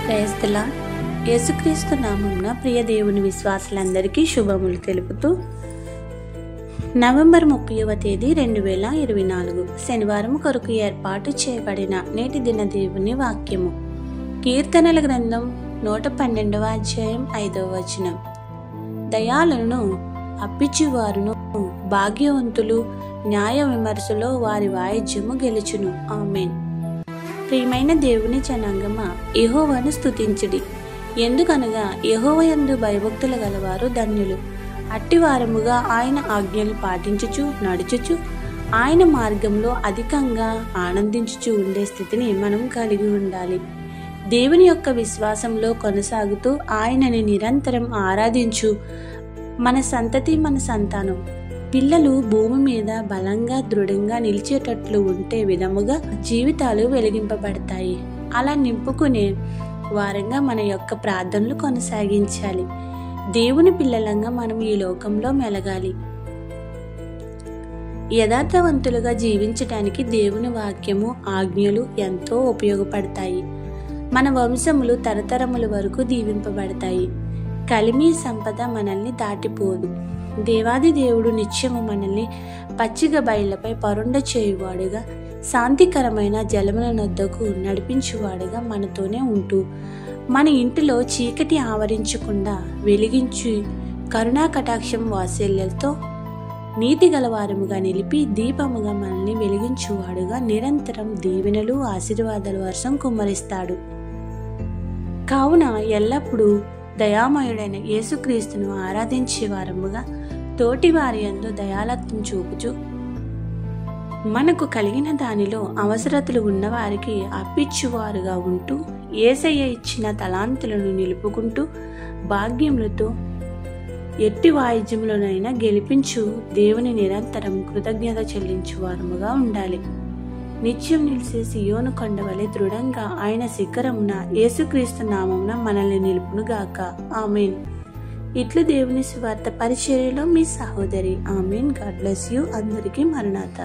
క్రైస్తల యేసుక్రీస్తు నామమున ప్రియ దేవుని విశ్వాసులందరికీ శుభములు తెలుపుతూ నవంబర్ 30వ తేదీ 2024 శనివారం కొరకు ఏర్పాటు చేయబడిన నేటి దిన దేవుని వాక్యము కీర్తనల గ్రంథం 112వ అధ్యాయం 5వ వచనం. దయాళులను అప్పిచ్చువారును భాగ్యవంతులు న్యాయ విమర్శలో వారి వాయిద్యము గెలుచును. ఆమేన్. ప్రియమైన దేవుని జనాంగమా, యెహోవాను స్తుతించుడి. ఎందుకనగా యెహోవా యందు భయభక్తులు గలవారు ధన్యులు. అట్టివారముగా ఆయన ఆజ్ఞలు పాటించుచు నడుచుచు ఆయన మార్గంలో అధికంగా ఆనందించుచు ఉండే స్థితిని మనం కలిగి ఉండాలి. దేవుని యొక్క విశ్వాసంలో కొనసాగుతూ ఆయనని నిరంతరం ఆరాధించు మన సంతతి, మన సంతానం, పిల్లలు భూమి మీద బలంగా దృఢంగా నిలిచేటట్లు ఉంటే విధముగా జీవితాలు వెలిగింపబడతాయి. అలా నింపుకునే వారంగా మన యొక్క ప్రార్థనలు కొనసాగించాలి. దేవుని పిల్లలంగా మనం ఈ లోకంలో మెలగాలి. యథార్థవంతులుగా జీవించటానికి దేవుని వాక్యము ఆజ్ఞలు ఎంతో ఉపయోగపడతాయి. మన వంశములు తరతరముల వరకు దీవింపబడతాయి. కలిమి సంపద మనల్ని దాటిపోదు. దేవాది దేవుడు నిత్యము మనల్ని పచ్చిక బయళ్లపై పరుండ చేయువాడుగా, శాంతికరమైన జలముల నొద్దకు నడిపించువాడుగా మనతోనే ఉంటూ మన ఇంటిలో చీకటి ఆవరించకుండా వెలిగించి కరుణా కటాక్షం వాత్సల్యంతో నీతి గలవారముగా నిలిపి దీపముగా మనల్ని వెలిగించువాడుగా నిరంతరం దీవెనలు ఆశీర్వాదాల వర్షం కుమ్మరిస్తాడు. కావున ఎల్లప్పుడూ దయామయుడైన యేసుక్రీస్తును ఆరాధించే వారముగా తోటి వారి యందు దయాళత్వం చూపుచు మనకు కలిగిన దానిలో అవసరతలు ఉన్నవారికి అప్పిచ్చువారుగా ఉంటూ యేసయ్య ఇచ్చిన తలాంతులను నిలుపుకుంటూ భాగ్యములతో ఎట్టి వాయిద్యములనైనా గెలిపించు దేవుని నిరంతరం కృతజ్ఞత చెల్లించు వారముగా ఉండాలి. నిత్యం నిలిచే సియోను కొండ వలె దృఢంగా ఆయన శిఖరమున యేసుక్రీస్తు నామమున మనల్ని నిలుపునుగాక. ఆమేన్. ఇట్లు దేవుని సువార్త పరిచర్యలో మీ సహోదరి. ఆమేన్. God bless you. అందరికీ మరణాత.